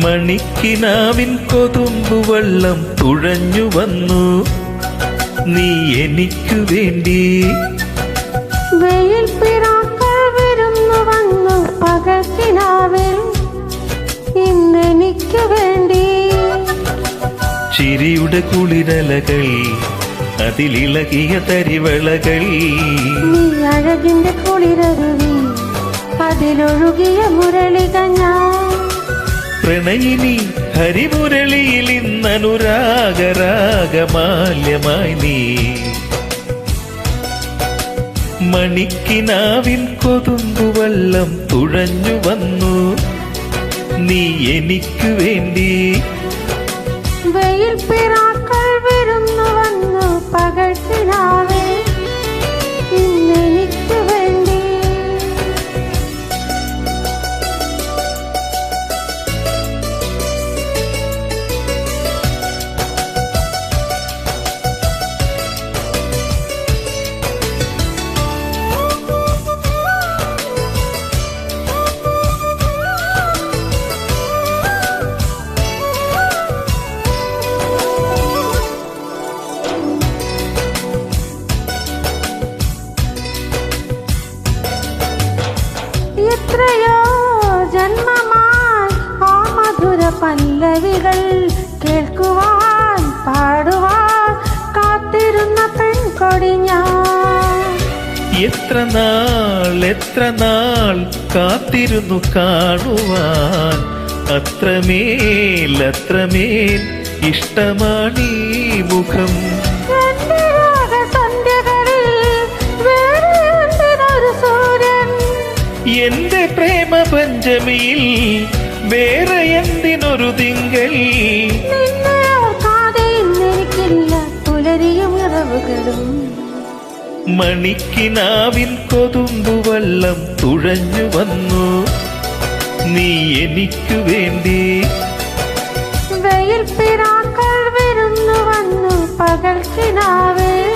മണിക്കിനാവിൻ കൊതുമ്പുവെള്ളം തുഴഞ്ഞു വന്നു നീ എനിക്കു വേണ്ടി. വെയിൽ പിറാക്കൾ വിരുന്നു വന്നു പകൽക്കിനാവിൽ ഇന്നെനിക്കു വേണ്ടി. ചിരിയുടെ കുളിരലകൾ അതിലിളകിയ തരിവളകൾ, നീ അഴകിന്റെ കുളിരരുവി അതിലൊഴുകിയ മുരളിക ഞാൻ. പ്രണയിനി ഹരിമുരളിയിൽ ഇന്നനുരാഗരാഗമാല്യമായി നീ. മണിക്കിനാവിൻ കൊതുമ്പുവെള്ളം തുഴഞ്ഞു വന്നു നീ എനിക്കു വേണ്ടി. വെയിൽ പിറാക്കൾ വിരുന്നു വന്നു പകൽക്കിനാവിൽ ഇന്നെനിക്കു വേണ്ടി. എത്രയോ ജന്മമായി ആ മധുര പല്ലവികൾ കേൾക്കുവാൻ പാടുവാൻ കാത്തിരുന്ന പെൺകൊടി ഞാൻ. എത്ര നാൾ കാത്തിരുന്നു കാണുവാൻ. അത്രമേൽ ഇഷ്ടമാണീ മുഖം. എന്റെ പ്രേമ പഞ്ചമിയിൽ വേറെ എന്തിനൊരു തിങ്കൾ. പുലരിയും ഇറവുകളും മണിക്കിനാവിൻ കൊതുമ്പുവെള്ളം തുഴഞ്ഞു വന്നു നീ എനിക്കു വേണ്ടി. വെയിൽ പിറാക്കൾ വിരുന്നു വന്നു പകൽക്കിനാവിൽ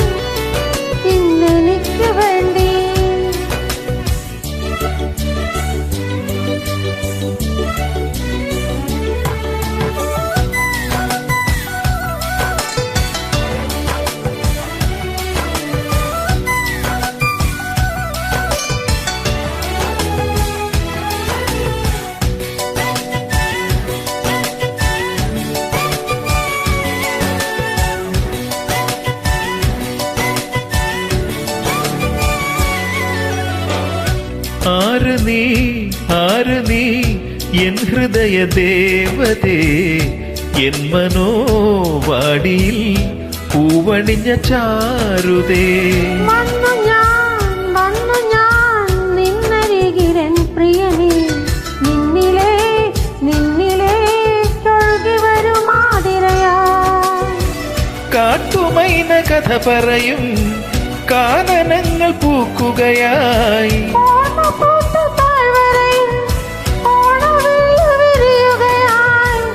ഇന്നെനിക്കു വേണ്ടി. ആര് നീ എൻ ഹൃദയ ദേവതേ, എൻ മനോവാടിയിൽ പൂവണിഞ്ഞ ചാരുതേ. വന്നു ഞാൻ നിന്നരികിലൻ പ്രിയനേ, നിന്നിലേ ഒഴുകി വരും ആതിരയാ. കാട്ടുമൈന കഥ പറയും കാനനങ്ങൾ പൂക്കുകയായി.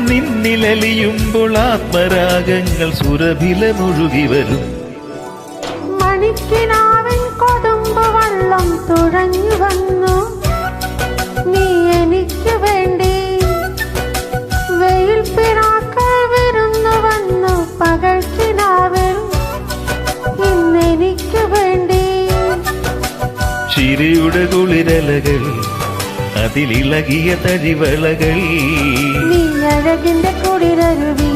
നിന്നിലലിയുമ്പോൾ ആത്മരാഗങ്ങൾ സുരഭിലമൊഴുകി വരും. മണിക്കിനാവിൻ കൊതുമ്പുവെള്ളം തുഴഞ്ഞു വന്നു നീ എനിക്കു വേണ്ടി. വെയിൽ പിറാക്കൾ വിരുന്നു വന്നു പകൽക്കിനാവിൽ ഇന്നെനിക്കു വേണ്ടി. ചിരിയുടെ കുളിരലകൾ അതിലിളകിയ തരിവളകൾ, നീ അഴകിന്റെ കുളിരരുവി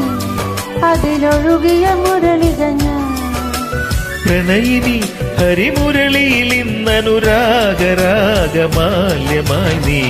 അതിലൊഴുകിയ മുരളിക ഞാൻ. പ്രണയിനി ഹരിമുരളിയിൽ ഇന്നനുരാഗരാഗമാല്യമായി നീ.